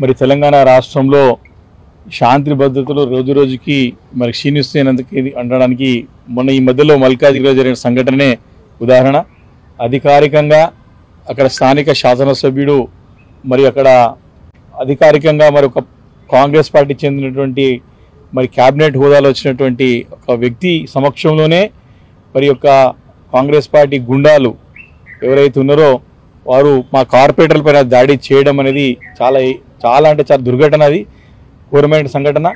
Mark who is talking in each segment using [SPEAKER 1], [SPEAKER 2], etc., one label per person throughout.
[SPEAKER 1] మరి తెలంగాణ రాష్ట్రంలో శాంతి భద్రతలు రోజు రోజుకి మరి క్షీణిస్తున్నందుకు అనడానికి మొన్న ఈ మధ్యలో మల్కాజ్గిరిలో జరిగిన సంఘటనే ఉదాహరణ. అధికారికంగా అక్కడ స్థానిక శాసనసభ్యుడు మరి అక్కడ అధికారికంగా మరి ఒక కాంగ్రెస్ పార్టీ చెందినటువంటి మరి క్యాబినెట్ హోదాలో వచ్చినటువంటి ఒక వ్యక్తి సమక్షంలోనే మరి యొక్క కాంగ్రెస్ పార్టీ గుండాలు ఎవరైతే ఉన్నారో వారు మా కార్పొరేటర్ల పైన దాడి చేయడం అనేది చాలా అంటే చాలా దుర్ఘటన, అది ఘోరమైన సంఘటన.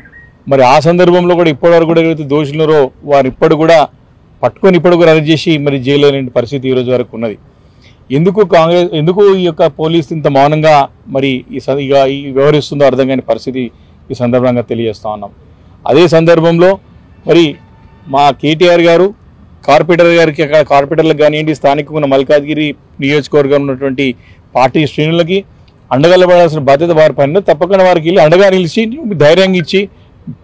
[SPEAKER 1] మరి ఆ సందర్భంలో కూడా ఇప్పటివరకు కూడా ఎవరైతే దోషులున్నారో వారు ఇప్పుడు కూడా అరెస్ట్ చేసి మరి జైల్లో లేని పరిస్థితి ఈరోజు వరకు ఉన్నది. ఎందుకు ఈ యొక్క పోలీసు ఇంత మౌనంగా మరి ఈ వ్యవహరిస్తుందో అర్థం కాని పరిస్థితి ఈ సందర్భంగా తెలియజేస్తా ఉన్నాం. అదే సందర్భంలో మరి మా కేటీఆర్ గారు కార్పొరేటర్ గారికి అక్కడ కార్పొరేటర్లకు కానివ్వండి, స్థానికంగా ఉన్న మల్కాజ్గిరి నియోజకవర్గం ఉన్నటువంటి పార్టీ శ్రేణులకి అండగలబడాల్సిన బాధ్యత వారిపైన. తప్పకుండా వారికి వెళ్ళి అండగా నిలిచి ధైర్యంగా ఇచ్చి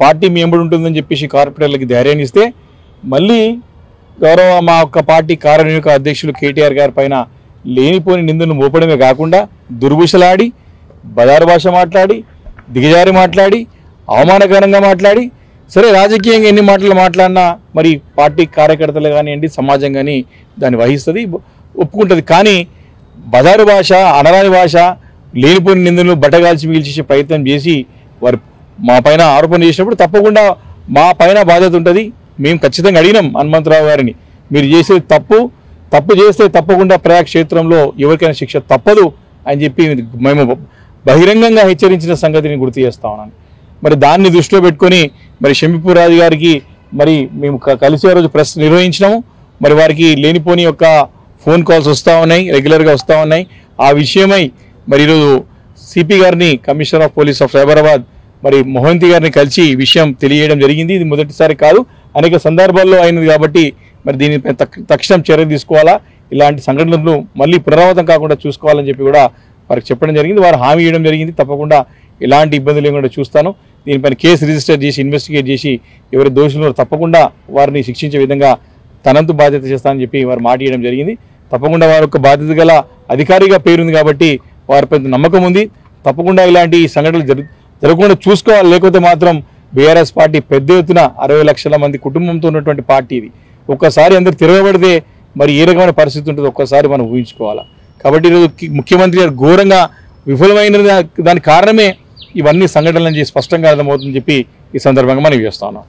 [SPEAKER 1] పార్టీ మీ ఎంబడి ఉంటుందని చెప్పేసి కార్పొరేటర్లకి ధైర్యాన్ని ఇస్తే మళ్ళీ గౌరవ మా యొక్క పార్టీ కార్యనిర్వాహక అధ్యక్షులు కేటీఆర్ గారి పైన లేనిపోని నిందను మోపడమే కాకుండా దుర్భుషలాడి, బదారు భాష మాట్లాడి, దిగజారి మాట్లాడి, అవమానకరంగా మాట్లాడి, సరే రాజకీయంగా ఎన్ని మాటలు మాట్లాడినా మరి పార్టీ కార్యకర్తలు కానివ్వండి, సమాజం కానీ దాన్ని వహిస్తుంది, ఒప్పుకుంటుంది. కానీ బదారు భాష, అనరాని భాష, లేనిపోని నిందను బట్టగాల్చి పీల్చేసే ప్రయత్నం చేసి వారు మా పైన ఆరోపణ చేసినప్పుడు తప్పకుండా మా పైన బాధ్యత ఉంటుంది. మేము ఖచ్చితంగా అడిగినాం హనుమంతరావు గారిని, మీరు చేసేది తప్పు చేస్తే తప్పకుండా ప్రజాక్షేత్రంలో ఎవరికైనా శిక్ష తప్పదు అని చెప్పి మేము బహిరంగంగా హెచ్చరించిన సంగతిని గుర్తు చేస్తా ఉన్నాను. మరి దాన్ని దృష్టిలో పెట్టుకొని మరి షంబీపూర్ రాజు గారికి మరి మేము కలిసి ఆ రోజు ప్రెస్ నిర్వహించినాము. మరి వారికి లేనిపోని యొక్క ఫోన్ కాల్స్ వస్తూ ఉన్నాయి, రెగ్యులర్గా వస్తూ ఉన్నాయి. ఆ విషయమై మరి ఈరోజు సిపి గారిని, commissioner of police of Cyberabad మరి మోహంతి గారిని కలిసి ఈ విషయం తెలియజేయడం జరిగింది. ఇది మొదటిసారి కాదు, అనేక సందర్భాల్లో అయినది కాబట్టి మరి దీనిపై తక్షణం చర్య తీసుకోవాలా, ఇలాంటి సంఘటనలు మళ్ళీ పునరావృతం కాకుండా చూసుకోవాలని చెప్పి కూడా వారికి చెప్పడం జరిగింది. వారు హామీ ఇవ్వడం జరిగింది, తప్పకుండా ఎలాంటి ఇబ్బందులు లేకుండా చూస్తాను, దీనిపైన కేసు రిజిస్టర్ చేసి ఇన్వెస్టిగేట్ చేసి ఎవరి దోషులు తప్పకుండా వారిని శిక్షించే విధంగా తనంతు బాధ్యత చేస్తానని చెప్పి వారు మాట ఇవ్వడం జరిగింది. తప్పకుండా వారి యొక్క బాధ్యత గల అధికారిగా పేరుంది కాబట్టి వారిపై నమ్మకం ఉంది. తప్పకుండా ఇలాంటి సంఘటనలు జరగకుండా చూసుకోవాలి. లేకపోతే మాత్రం బీఆర్ఎస్ పార్టీ పెద్ద ఎత్తున 60 లక్షల మంది కుటుంబంతో ఉన్నటువంటి పార్టీ ఇది. ఒక్కసారి అందరు తిరగబడితే మరి ఏ రకమైన పరిస్థితి ఉంటుందో ఒక్కసారి మనం ఊహించుకోవాలా. కాబట్టి ఈరోజు ముఖ్యమంత్రి గారు ఘోరంగా విఫలమైన దానికి కారణమే ఇవన్నీ సంఘటనలు స్పష్టంగా అర్థమవుతుందని చెప్పి ఈ సందర్భంగా మనం చేస్తా ఉన్నాం.